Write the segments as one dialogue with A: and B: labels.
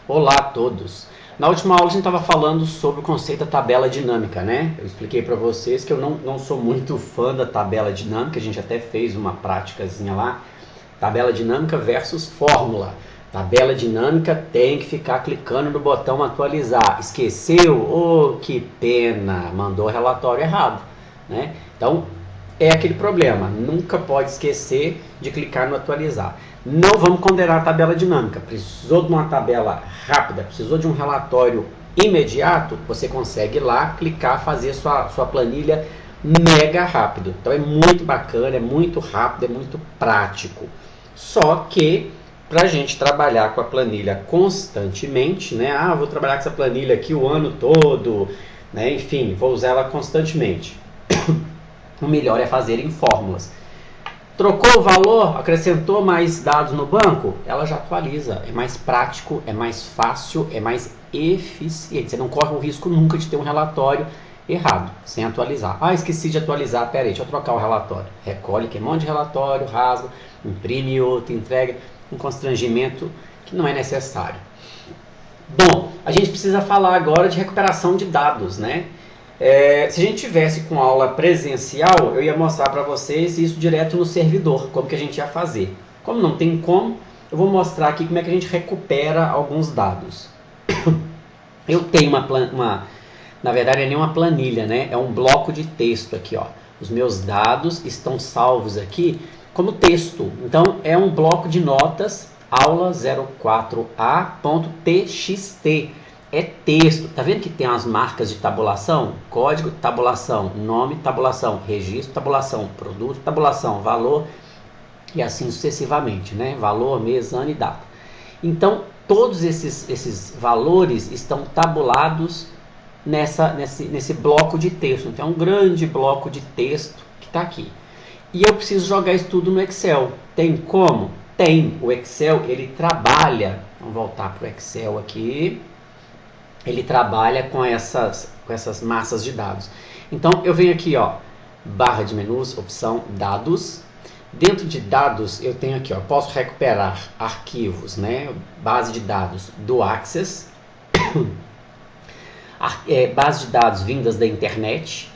A: Olá a todos! Na última aula a gente estava falando sobre o conceito da tabela dinâmica, né? Eu expliquei para vocês que eu não sou muito fã da tabela dinâmica, a gente até fez uma práticazinha lá. Tabela dinâmica versus fórmula. Tabela dinâmica tem que ficar clicando no botão atualizar. Esqueceu? Oh, que pena! Mandou o relatório errado, né? Então, é aquele problema, nunca pode esquecer de clicar no atualizar. Não vamos condenar a tabela dinâmica. Precisou de uma tabela rápida, precisou de um relatório imediato, você consegue ir lá, clicar, fazer sua planilha mega rápido. Então é muito bacana, é muito rápido, é muito prático. Só que para a gente trabalhar com a planilha constantemente, né? Vou trabalhar com essa planilha aqui o ano todo, né? Enfim, vou usar ela constantemente. O melhor é fazer em fórmulas. Trocou o valor, acrescentou mais dados no banco, ela já atualiza. É mais prático, é mais fácil, é mais eficiente. Você não corre o risco nunca de ter um relatório errado, sem atualizar. Esqueci de atualizar, peraí, deixa eu trocar o relatório. Recolhe aquele monte de relatório, rasga, imprime outro, entrega. Um constrangimento que não é necessário. Bom, a gente precisa falar agora de recuperação de dados, né? Se a gente tivesse com aula presencial, eu ia mostrar para vocês isso direto no servidor, como que a gente ia fazer. Como não tem como, eu vou mostrar aqui como é que a gente recupera alguns dados. Eu tenho na verdade não é nem uma planilha, né? É um bloco de texto aqui, ó. Os meus dados estão salvos aqui como texto. Então é um bloco de notas aula 04a.txt. É texto. Tá vendo que tem as marcas de tabulação? Código, tabulação, nome, tabulação, registro, tabulação, produto, tabulação, valor e assim sucessivamente, né? Valor, mês, ano e data. Então, todos esses valores estão tabulados nesse bloco de texto. Então, é um grande bloco de texto que está aqui. E eu preciso jogar isso tudo no Excel. Tem como? Tem. O Excel, ele trabalha. Vamos voltar para o Excel aqui. Ele trabalha com essas massas de dados. Então, eu venho aqui, ó, barra de menus, opção dados. Dentro de dados, eu tenho aqui, ó, posso recuperar arquivos, né? Base de dados do Access, base de dados vindas da internet,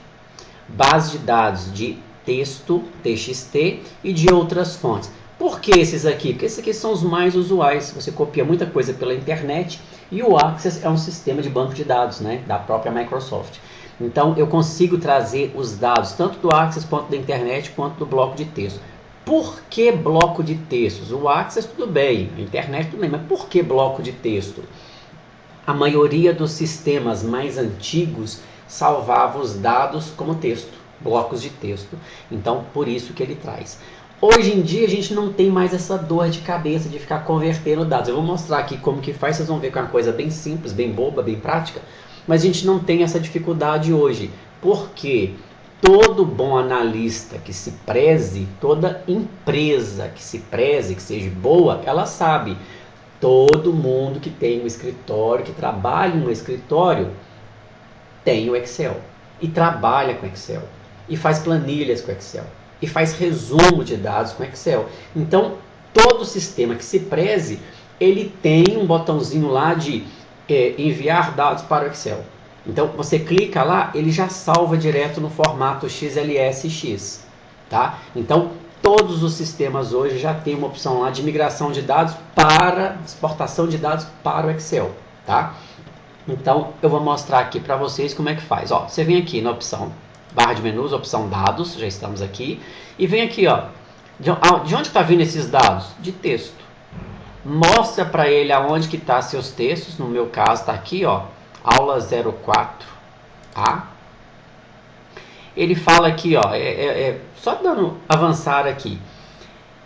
A: base de dados de texto, TXT e de outras fontes. Por que esses aqui? Porque esses aqui são os mais usuais. Você copia muita coisa pela internet e o Access é um sistema de banco de dados, né, da própria Microsoft. Então eu consigo trazer os dados tanto do Access quanto da internet quanto do bloco de texto. Por que bloco de textos? O Access tudo bem, a internet tudo bem, mas por que bloco de texto? A maioria dos sistemas mais antigos salvava os dados como texto, blocos de texto. Então por isso que ele traz. Hoje em dia a gente não tem mais essa dor de cabeça de ficar convertendo dados. Eu vou mostrar aqui como que faz, vocês vão ver que é uma coisa bem simples, bem boba, bem prática. Mas a gente não tem essa dificuldade hoje. Porque todo bom analista que se preze, toda empresa que se preze, que seja boa, ela sabe. Todo mundo que tem um escritório, que trabalha no escritório, tem o Excel. E trabalha com Excel. E faz planilhas com Excel. E faz resumo de dados com Excel. Então, todo sistema que se preze, ele tem um botãozinho lá de enviar dados para o Excel. Então, você clica lá, ele já salva direto no formato XLSX. Tá? Então, todos os sistemas hoje já tem uma opção lá de migração de dados para exportação de dados para o Excel. Tá? Então, eu vou mostrar aqui para vocês como é que faz. Ó, você vem aqui na opção barra de menus, opção dados, já estamos aqui. E vem aqui, ó, de onde está vindo esses dados? De texto. Mostra para ele aonde que está seus textos. No meu caso está aqui, ó, aula 04A. Ele fala aqui, ó, só dando avançar aqui.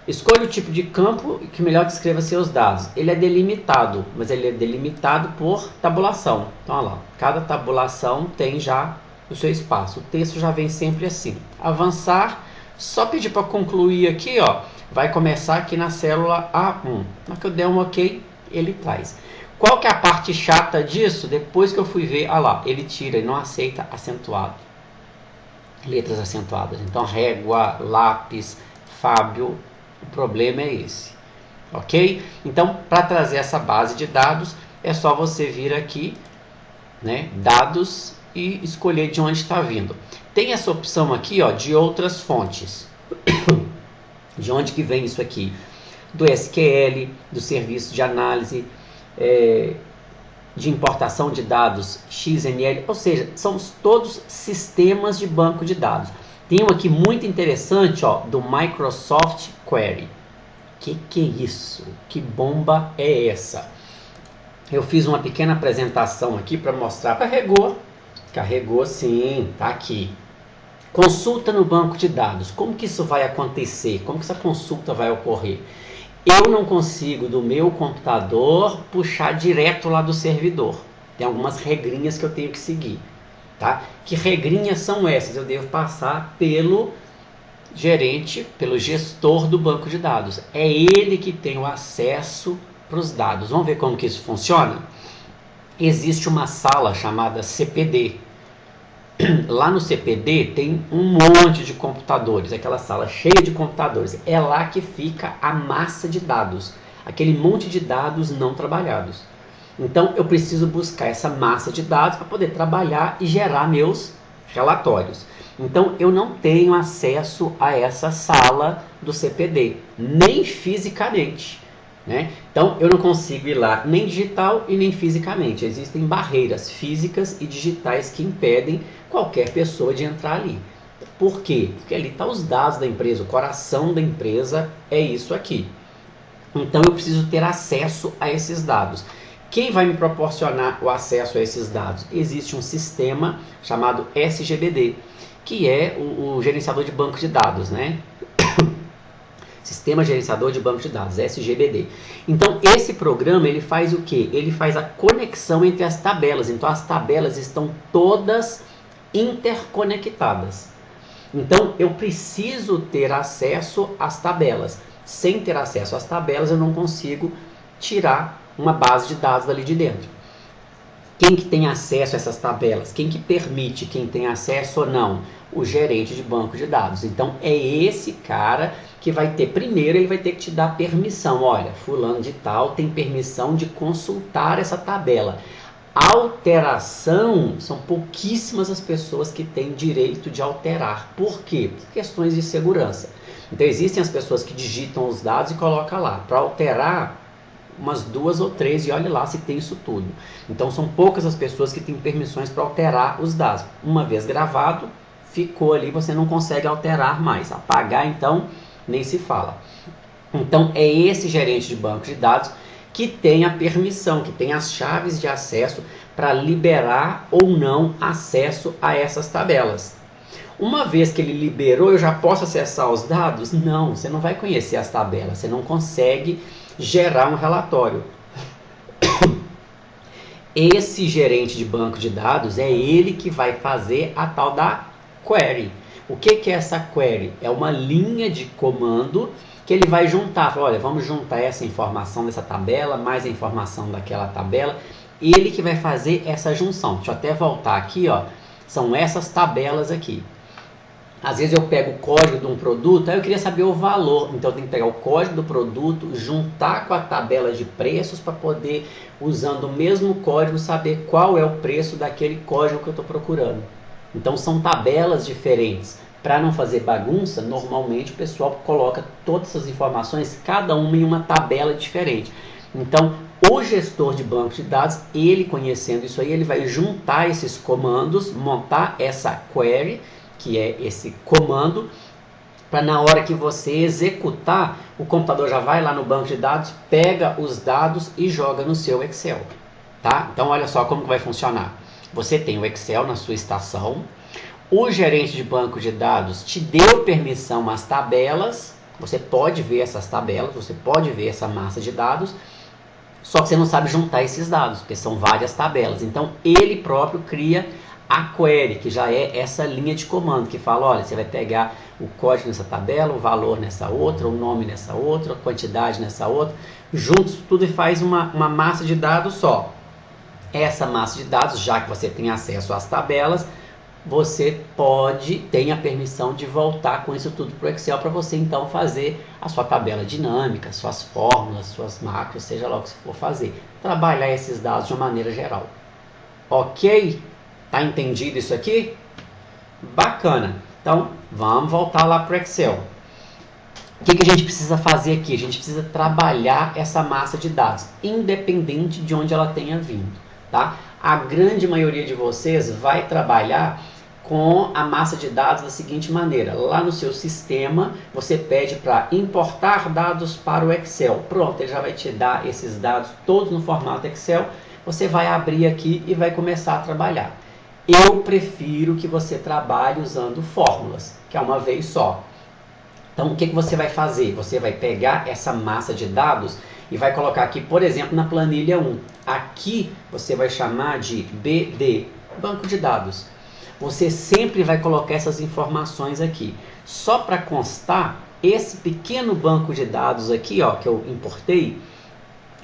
A: Escolha o tipo de campo que melhor descreva seus dados. Ele é delimitado, mas ele é delimitado por tabulação. Então, olha lá, cada tabulação tem já o seu espaço. O texto já vem sempre assim. Avançar, só pedir para concluir aqui, ó, vai começar aqui na célula A1. Na que eu der um OK, ele traz. Qual que é a parte chata disso? Depois que eu fui ver, lá, ele tira e não aceita acentuado. Letras acentuadas. Então, régua, lápis, Fábio, o problema é esse. Ok? Então, para trazer essa base de dados, é só você vir aqui, né, dados, e escolher de onde está vindo. Tem essa opção aqui, ó, de outras fontes. De onde que vem isso aqui? Do SQL, do serviço de análise, de importação de dados XML, ou seja, são todos sistemas de banco de dados. Tem um aqui muito interessante, ó, do Microsoft Query. Que é isso? Que bomba é essa? Eu fiz uma pequena apresentação aqui para mostrar. Carregou sim, tá aqui. Consulta no banco de dados. Como que isso vai acontecer? Como que essa consulta vai ocorrer? Eu não consigo do meu computador puxar direto lá do servidor. Tem algumas regrinhas que eu tenho que seguir, tá? Que regrinhas são essas? Eu devo passar pelo gerente, pelo gestor do banco de dados. É ele que tem o acesso para os dados. Vamos ver como que isso funciona? Existe uma sala chamada CPD. Lá no CPD tem um monte de computadores, aquela sala cheia de computadores. É lá que fica a massa de dados, aquele monte de dados não trabalhados. Então eu preciso buscar essa massa de dados para poder trabalhar e gerar meus relatórios. Então eu não tenho acesso a essa sala do CPD, nem fisicamente, né? Então eu não consigo ir lá nem digital e nem fisicamente. Existem barreiras físicas e digitais que impedem qualquer pessoa de entrar ali. Por quê? Porque ali estão os dados da empresa, o coração da empresa é isso aqui. Então eu preciso ter acesso a esses dados. Quem vai me proporcionar o acesso a esses dados? Existe um sistema chamado SGBD, que é o gerenciador de banco de dados, né? Sistema Gerenciador de Banco de Dados, SGBD. Então, esse programa, ele faz o quê? Ele faz a conexão entre as tabelas. Então, as tabelas estão todas interconectadas. Então, eu preciso ter acesso às tabelas. Sem ter acesso às tabelas, eu não consigo tirar uma base de dados dali de dentro. Quem que tem acesso a essas tabelas? Quem que permite quem tem acesso ou não? O gerente de banco de dados. Então, é esse cara que vai ter, primeiro ele vai ter que te dar permissão. Olha, fulano de tal tem permissão de consultar essa tabela. Alteração, são pouquíssimas as pessoas que têm direito de alterar. Por quê? Por questões de segurança. Então, existem as pessoas que digitam os dados e colocam lá. Para alterar, umas 2 ou 3 e olhe lá se tem isso tudo. Então são poucas as pessoas que têm permissões para alterar os dados. Uma vez gravado, ficou ali, você não consegue alterar mais. Apagar então nem se fala. Então é esse gerente de banco de dados que tem a permissão, que tem as chaves de acesso para liberar ou não acesso a essas tabelas. Uma vez que ele liberou, eu já posso acessar os dados? Não, você não vai conhecer as tabelas, você não consegue gerar um relatório. Esse gerente de banco de dados é ele que vai fazer a tal da query. O que é essa query? É uma linha de comando que ele vai juntar. Olha, vamos juntar essa informação dessa tabela, mais a informação daquela tabela. Ele que vai fazer essa junção. Deixa eu até voltar aqui, ó. São essas tabelas aqui. Às vezes eu pego o código de um produto, aí eu queria saber o valor. Então eu tenho que pegar o código do produto, juntar com a tabela de preços para poder, usando o mesmo código, saber qual é o preço daquele código que eu estou procurando. Então são tabelas diferentes. Para não fazer bagunça, normalmente o pessoal coloca todas essas informações, cada uma em uma tabela diferente. Então o gestor de banco de dados, ele conhecendo isso aí, ele vai juntar esses comandos, montar essa query, que é esse comando, para na hora que você executar, o computador já vai lá no banco de dados, pega os dados e joga no seu Excel. Tá? Então olha só como que vai funcionar. Você tem o Excel na sua estação, o gerente de banco de dados te deu permissão às tabelas, você pode ver essas tabelas, você pode ver essa massa de dados, só que você não sabe juntar esses dados, porque são várias tabelas. Então ele próprio cria a query, que já é essa linha de comando, que fala, olha, você vai pegar o código nessa tabela, o valor nessa outra, o nome nessa outra, a quantidade nessa outra, juntos tudo e faz uma massa de dados só. Essa massa de dados, já que você tem acesso às tabelas, você tem a permissão de voltar com isso tudo para o Excel para você então fazer a sua tabela dinâmica, suas fórmulas, suas macros, seja lá o que você for fazer. Trabalhar esses dados de uma maneira geral. Ok? Tá entendido isso aqui? Bacana. Então, vamos voltar lá para o Excel. O que a gente precisa fazer aqui? A gente precisa trabalhar essa massa de dados, independente de onde ela tenha vindo. Tá? A grande maioria de vocês vai trabalhar com a massa de dados da seguinte maneira. Lá no seu sistema, você pede para importar dados para o Excel. Pronto, ele já vai te dar esses dados todos no formato Excel. Você vai abrir aqui e vai começar a trabalhar. Eu prefiro que você trabalhe usando fórmulas, que é uma vez só. Então, o que você vai fazer? Você vai pegar essa massa de dados e vai colocar aqui, por exemplo, na planilha 1. Aqui você vai chamar de BD, banco de dados. Você sempre vai colocar essas informações aqui. Só para constar, esse pequeno banco de dados aqui, ó, que eu importei,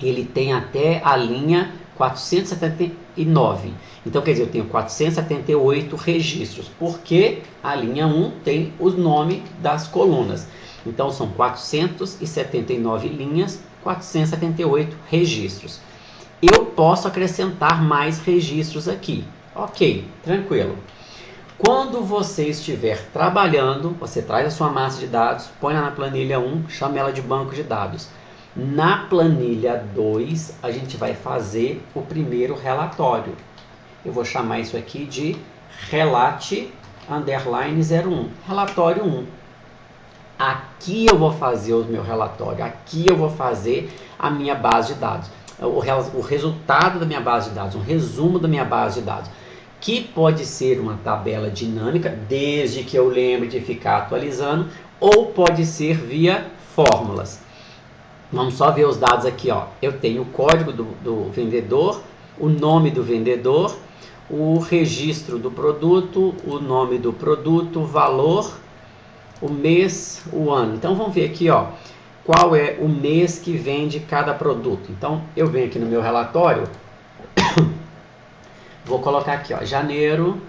A: ele tem até a linha 479. Então, quer dizer, eu tenho 478 registros, porque a linha 1 tem o nome das colunas. Então, são 479 linhas, 478 registros. Eu posso acrescentar mais registros aqui. Ok, tranquilo. Quando você estiver trabalhando, você traz a sua massa de dados, põe lá na planilha 1, chama ela de banco de dados. Na planilha 2, a gente vai fazer o primeiro relatório. Eu vou chamar isso aqui de relate underline 01, relatório 1. Aqui eu vou fazer o meu relatório, aqui eu vou fazer a minha base de dados, o resultado da minha base de dados, um resumo da minha base de dados, que pode ser uma tabela dinâmica, desde que eu lembre de ficar atualizando, ou pode ser via fórmulas. Vamos só ver os dados aqui, ó. Eu tenho o código do vendedor, o nome do vendedor, o registro do produto, o nome do produto, o valor, o mês, o ano. Então vamos ver aqui, ó, qual é o mês que vende cada produto. Então eu venho aqui no meu relatório, vou colocar aqui, ó, janeiro,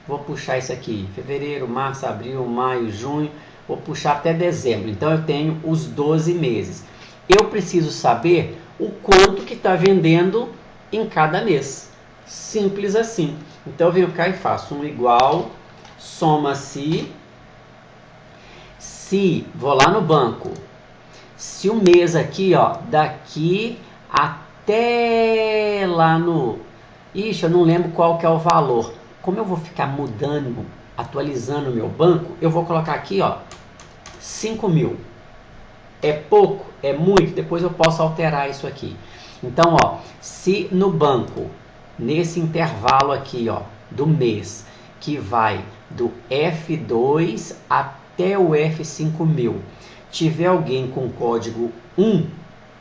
A: vou puxar isso aqui, fevereiro, março, abril, maio, junho, vou puxar até dezembro. Então eu tenho os 12 meses. Eu preciso saber o quanto que está vendendo em cada mês. Simples assim. Então eu venho cá e faço um igual, soma-se, se, vou lá no banco, se o mês aqui, ó, daqui até lá no... Ixi, eu não lembro qual que é o valor. Como eu vou ficar mudando, atualizando o meu banco, eu vou colocar aqui, ó, 5.000. É pouco? É muito? Depois eu posso alterar isso aqui. Então, ó, se no banco, nesse intervalo aqui, ó, do mês, que vai do F2 até o F5000, tiver alguém com código 1,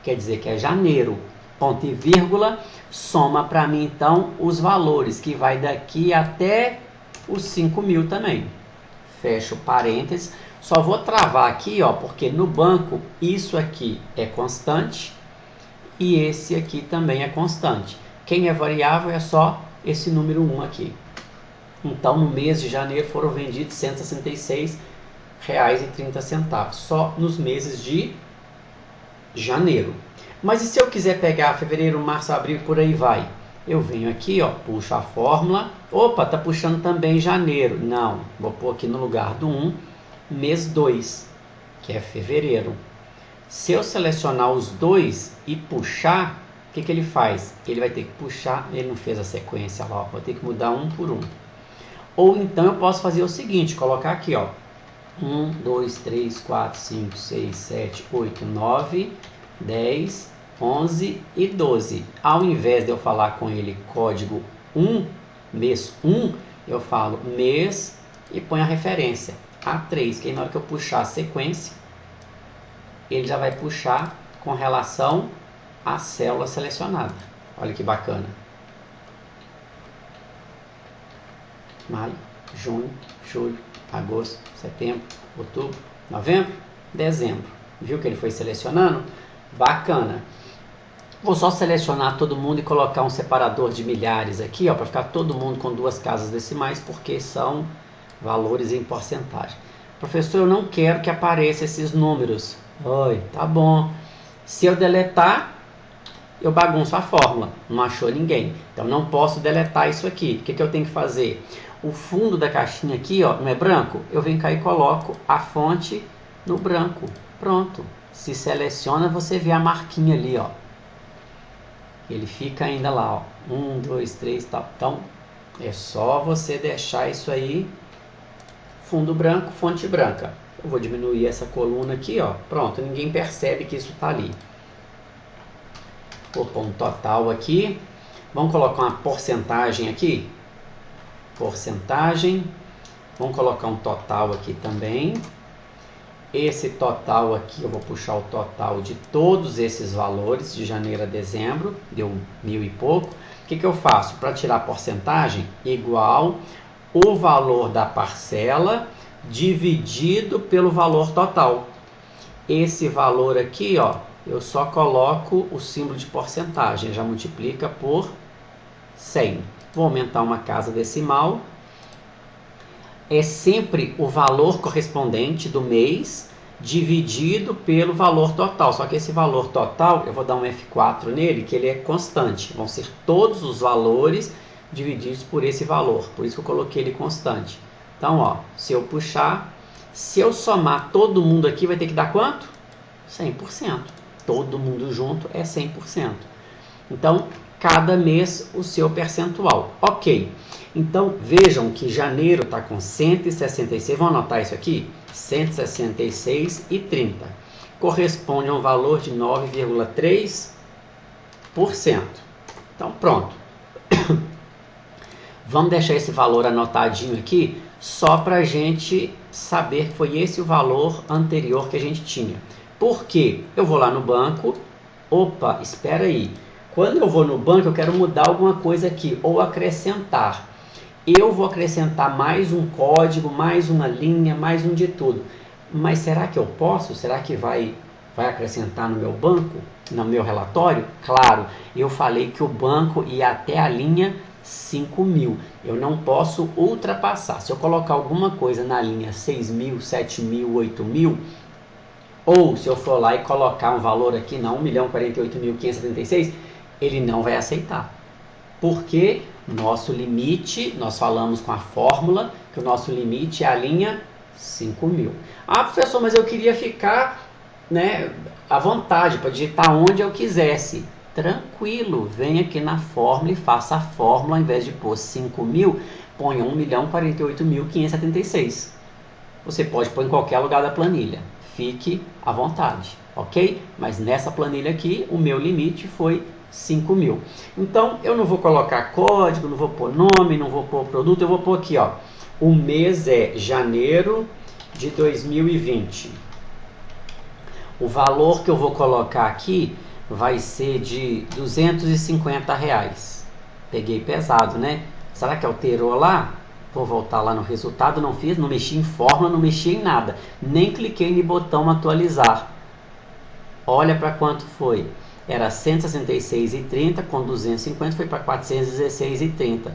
A: quer dizer que é janeiro, ponto e vírgula, soma para mim então os valores, que vai daqui até os 5.000 também. Fecho parênteses. Só vou travar aqui, ó, porque no banco isso aqui é constante e esse aqui também é constante. Quem é variável é só esse número 1 aqui. Então, no mês de janeiro foram vendidos R$ 166,30, só nos meses de janeiro. Mas e se eu quiser pegar fevereiro, março, abril e por aí vai? Eu venho aqui, ó, puxo a fórmula. Opa, tá puxando também janeiro. Não, vou pôr aqui no lugar do 1, mês 2, que é fevereiro. Se eu selecionar os dois e puxar, o que ele faz? Ele vai ter que puxar, ele não fez a sequência lá, ó, vou ter que mudar um por um. Ou então eu posso fazer o seguinte, colocar aqui, ó, 1, 2, 3, 4, 5, 6, 7, 8, 9, 10, 11 e 12. Ao invés de eu falar com ele código 1, mês 1, eu falo mês e ponho a referência A3, que aí na hora que eu puxar a sequência, ele já vai puxar com relação à célula selecionada. Olha que bacana. Maio, junho, julho, agosto, setembro, outubro, novembro, dezembro. Viu que ele foi selecionando? Bacana. Vou só selecionar todo mundo e colocar um separador de milhares aqui, ó, para ficar todo mundo com duas casas decimais, porque são valores em porcentagem. Professor, eu não quero que apareçam esses números. Oi, tá bom. Se eu deletar, eu bagunço a fórmula. Não achou ninguém. Então não posso deletar isso aqui. O que eu tenho que fazer? O fundo da caixinha aqui, ó, não é branco? Eu venho cá e coloco a fonte no branco. Pronto. Se seleciona, você vê a marquinha ali, ó. Ele fica ainda lá, ó. 1, 2, 3, tal. Então, é só você deixar isso aí, fundo branco, fonte branca. Eu vou diminuir essa coluna aqui, ó. Pronto, ninguém percebe que isso está ali. Vou pôr um total aqui. Vamos colocar uma porcentagem aqui. Porcentagem. Vamos colocar um total aqui também. Esse total aqui, eu vou puxar o total de todos esses valores, de janeiro a dezembro, deu 1000 e pouco. O que eu faço? Para tirar a porcentagem, igual o valor da parcela dividido pelo valor total. Esse valor aqui, ó, eu só coloco o símbolo de porcentagem, já multiplica por 100. Vou aumentar uma casa decimal. É sempre o valor correspondente do mês dividido pelo valor total. Só que esse valor total, eu vou dar um F4 nele, que ele é constante. Vão ser todos os valores divididos por esse valor. Por isso que eu coloquei ele constante. Então, ó, se eu puxar, se eu somar todo mundo aqui, vai ter que dar quanto? 100%. Todo mundo junto é 100%. Então, cada mês o seu percentual. Ok. Então, vejam que janeiro está com 166, vamos anotar isso aqui? 166,30. Corresponde a um valor de 9,3%. Então, pronto. Vamos deixar esse valor anotadinho aqui, só para a gente saber que foi esse o valor anterior que a gente tinha. Por quê? Eu vou lá no banco, opa, espera aí. Quando eu vou no banco, eu quero mudar alguma coisa aqui, ou acrescentar. Eu vou acrescentar mais um código, mais uma linha, mais um de tudo. Mas será que eu posso? Será que vai acrescentar no meu banco, no meu relatório? Claro, eu falei que o banco ia até a linha 5.000. Eu não posso ultrapassar. Se eu colocar alguma coisa na linha 6.000, 7.000, 8.000, ou se eu for lá e colocar um valor aqui na 1.048.576, ele não vai aceitar. Porque nosso limite, nós falamos com a fórmula, que o nosso limite é a linha 5.000. Ah, professor, mas eu queria ficar, né, à vontade, para digitar onde eu quisesse. Tranquilo, vem aqui na fórmula e faça a fórmula, ao invés de pôr 5.000, ponha 1.048.576. Você pode pôr em qualquer lugar da planilha. Fique à vontade, ok? Mas nessa planilha aqui, o meu limite foi 5.000. Então, eu não vou colocar código, não vou pôr nome, não vou pôr produto, eu vou pôr aqui, ó. O mês é janeiro de 2020. O valor que eu vou colocar aqui vai ser de R$250. Peguei pesado, né? Será que alterou lá? Vou voltar lá no resultado, não fiz, não mexi em fórmula, não mexi em nada. Nem cliquei no botão atualizar. Olha para quanto foi. Era 166,30, com 250 foi para 416,30.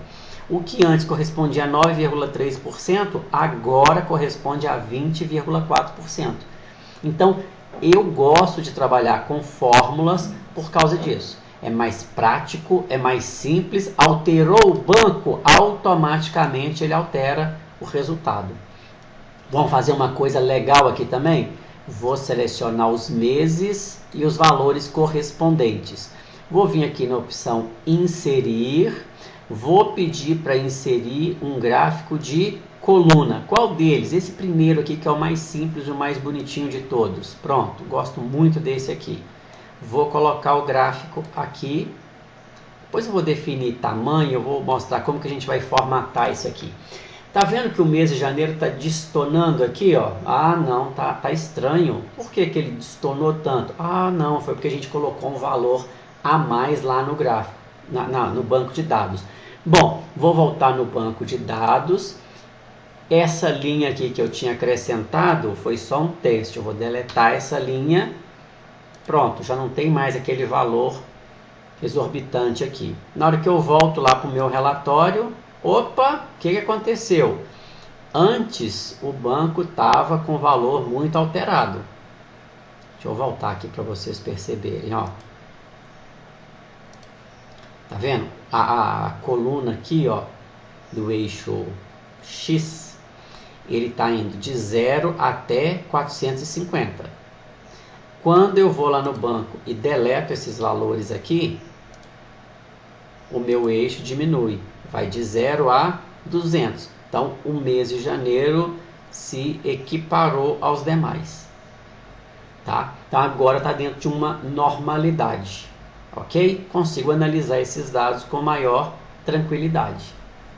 A: O que antes correspondia a 9,3%, agora corresponde a 20,4%. Então, eu gosto de trabalhar com fórmulas por causa disso. É mais prático, é mais simples. Alterou o banco, automaticamente ele altera o resultado. Vamos fazer uma coisa legal aqui também? Vou selecionar os meses e os valores correspondentes. Vou vir aqui na opção inserir. Vou pedir para inserir um gráfico de coluna. Qual deles? Esse primeiro aqui, que é o mais simples e o mais bonitinho de todos. Pronto, gosto muito desse aqui. Vou colocar o gráfico aqui. Depois eu vou definir tamanho, eu vou mostrar como que a gente vai formatar isso aqui. Tá vendo que o mês de janeiro está destonando aqui, ó? Ah, não, tá estranho. Por que que ele destonou tanto? Ah, não, foi porque a gente colocou um valor a mais lá no gráfico, no banco de dados. Bom, vou voltar no banco de dados. Essa linha aqui que eu tinha acrescentado foi só um teste. Eu vou deletar essa linha. Pronto, já não tem mais aquele valor exorbitante aqui. Na hora que eu volto lá para o meu relatório, opa, o que aconteceu? Antes o banco estava com valor muito alterado. Deixa eu voltar aqui para vocês perceberem, ó. Tá vendo? A coluna aqui, ó, do eixo X, ele está indo de 0 até 450. Quando eu vou lá no banco e deleto esses valores aqui, o meu eixo diminui, vai de 0 a 200. Então, o mês de janeiro se equiparou aos demais. Tá? Então, agora está dentro de uma normalidade. Ok? Consigo analisar esses dados com maior tranquilidade.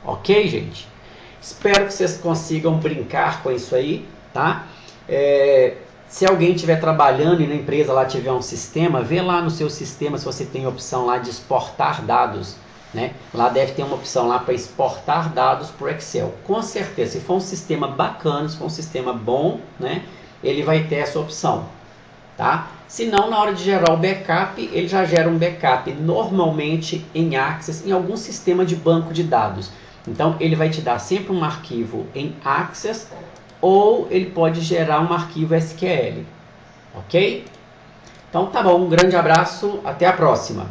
A: Ok, gente? Espero que vocês consigam brincar com isso aí, tá? Se alguém estiver trabalhando e na empresa lá tiver um sistema, vê lá no seu sistema se você tem a opção lá de exportar dados, né? Lá deve ter uma opção lá para exportar dados para o Excel. Com certeza, se for um sistema bacana, se for um sistema bom, né? Ele vai ter essa opção, tá? Se não, na hora de gerar o backup, ele já gera um backup normalmente em Access, em algum sistema de banco de dados. Então, ele vai te dar sempre um arquivo em Access ou ele pode gerar um arquivo SQL, ok? Então, tá bom, um grande abraço, até a próxima!